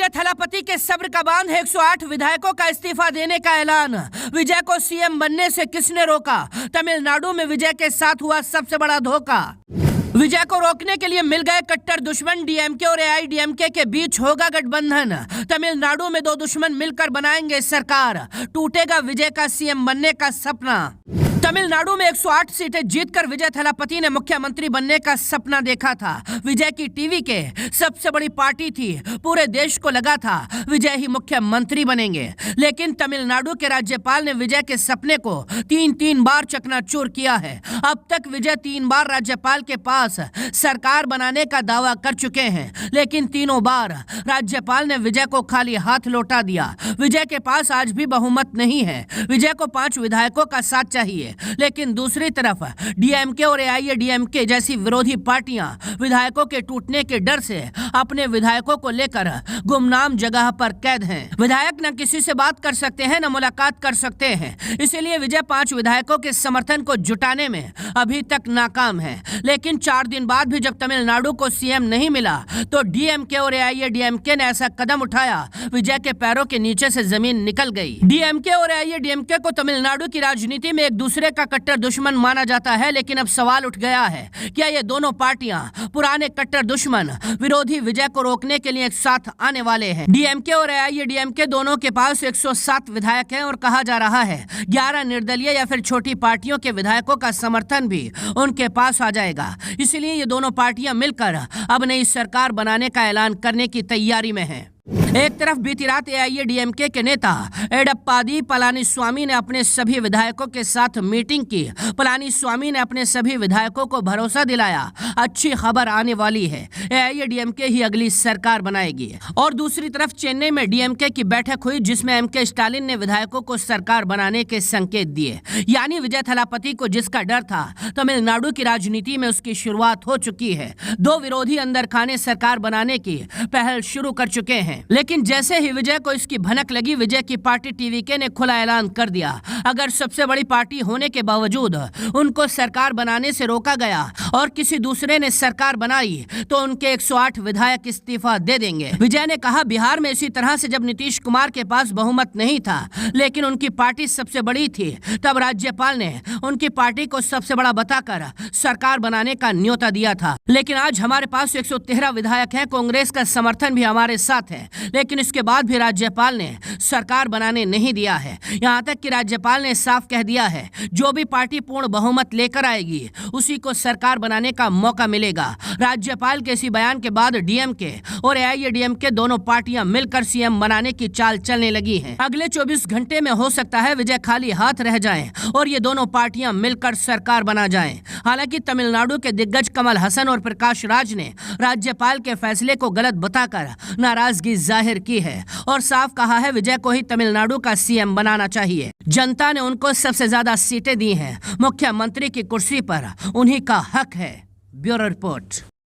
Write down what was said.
विजय थलापति के सब्र का बांध, 108 विधायकों का इस्तीफा देने का ऐलान। विजय को सीएम बनने से किसने रोका? तमिलनाडु में विजय के साथ हुआ सबसे बड़ा धोखा। विजय को रोकने के लिए मिल गए कट्टर दुश्मन, डीएमके और एआईडीएमके के बीच होगा गठबंधन। तमिलनाडु में दो दुश्मन मिलकर बनाएंगे सरकार, टूटेगा विजय का सीएम बनने का सपना। तमिलनाडु में 108 सीटें जीतकर विजय थलापति ने मुख्यमंत्री बनने का सपना देखा था। विजय की टीवी के सबसे बड़ी पार्टी थी, पूरे देश को लगा था विजय ही मुख्यमंत्री बनेंगे। लेकिन तमिलनाडु के राज्यपाल ने विजय के सपने को तीन बार चकनाचूर किया है। अब तक विजय 3 बार राज्यपाल के पास सरकार बनाने का दावा कर चुके हैं, लेकिन तीनों बार राज्यपाल ने विजय को खाली हाथ लौटा दिया। विजय के पास आज भी बहुमत नहीं है। विजय को 5 विधायकों का साथ चाहिए, लेकिन दूसरी तरफ डीएमके और एआईडीएमके जैसी विरोधी पार्टियां विधायकों के टूटने के डर से अपने विधायकों को लेकर गुमनाम जगह पर कैद हैं। विधायक न किसी से बात कर सकते हैं, न मुलाकात कर सकते हैं। इसीलिए विजय 5 विधायकों के समर्थन को जुटाने में अभी तक नाकाम है। लेकिन 4 दिन बाद भी जब तमिलनाडु को सीएम नहीं मिला, तो डीएमके और एआईडीएमके ने ऐसा कदम उठाया, विजय के पैरों के नीचे से जमीन निकल गई। डीएमके और एआईडीएमके को तमिलनाडु की राजनीति में एक दूसरे का कट्टर दुश्मन माना जाता है, लेकिन अब सवाल उठ गया है, क्या ये दोनों पार्टियां पुराने कट्टर दुश्मन विरोधी विजय को रोकने के लिए एक साथ आने वाले हैं? डीएमके और एआईडीएमके दोनों के पास 107 विधायक हैं और कहा जा रहा है 11 निर्दलीय या फिर छोटी पार्टियों के विधायकों का समर्थन भी उनके पास आ जाएगा। इसलिए ये दोनों पार्टियां मिलकर अब नई सरकार बनाने का ऐलान करने की तैयारी में है। एक तरफ बीती रात एआईडीएमके के नेता एडप्पादी पलानीस्वामी ने अपने सभी विधायकों के साथ मीटिंग की। पलानीस्वामी ने अपने सभी विधायकों को भरोसा दिलाया, अच्छी खबर आने वाली है, एआईडीएमके ही अगली सरकार बनाएगी। और दूसरी तरफ चेन्नई में डीएमके की बैठक हुई, जिसमें एमके स्टालिन ने विधायकों को सरकार बनाने के संकेत दिए। यानी विजय थलापति को जिसका डर था, तमिलनाडु की राजनीति में उसकी शुरुआत हो चुकी है। 2 विरोधी अंदर खाने सरकार बनाने की पहल शुरू कर चुके हैं। लेकिन जैसे ही विजय को इसकी भनक लगी, विजय की पार्टी टीवीके ने खुला ऐलान कर दिया, अगर सबसे बड़ी पार्टी होने के बावजूद उनको सरकार बनाने से रोका गया और किसी दूसरे ने सरकार बनाई, तो उनके 108 विधायक इस्तीफा दे देंगे। विजय ने कहा, बिहार में इसी तरह से जब नीतीश कुमार के पास बहुमत नहीं था, लेकिन उनकी पार्टी सबसे बड़ी थी, तब राज्यपाल ने उनकी पार्टी को सबसे बड़ा बताकर सरकार बनाने का न्योता दिया था। लेकिन आज हमारे पास 113 विधायक हैं, कांग्रेस का समर्थन भी हमारे साथ है, लेकिन इसके बाद भी राज्यपाल ने सरकार बनाने नहीं दिया है। यहाँ तक कि राज्यपाल ने साफ कह दिया है, जो भी पार्टी पूर्ण बहुमत लेकर आएगी उसी को सरकार बनाने का मौका मिलेगा। राज्यपाल के इसी बयान के बाद डीएमके और एआईडीएमके दोनों पार्टियां मिलकर सीएम बनाने की चाल चलने लगी हैं। अगले 24 घंटे में हो सकता है विजय खाली हाथ रह जाएं और ये दोनों पार्टियां मिलकर सरकार बना जाएं। हालांकि तमिलनाडु के दिग्गज कमल हसन और प्रकाश राज ने राज्यपाल के फैसले को गलत बताकर नाराजगी जाहिर की है और साफ कहा है विजय को ही तमिलनाडु का सीएम बनाना चाहिए। जनता ने उनको सबसे ज्यादा सीटें दी हैं, मुख्यमंत्री की कुर्सी पर उन्हीं का हक है। Bureau report.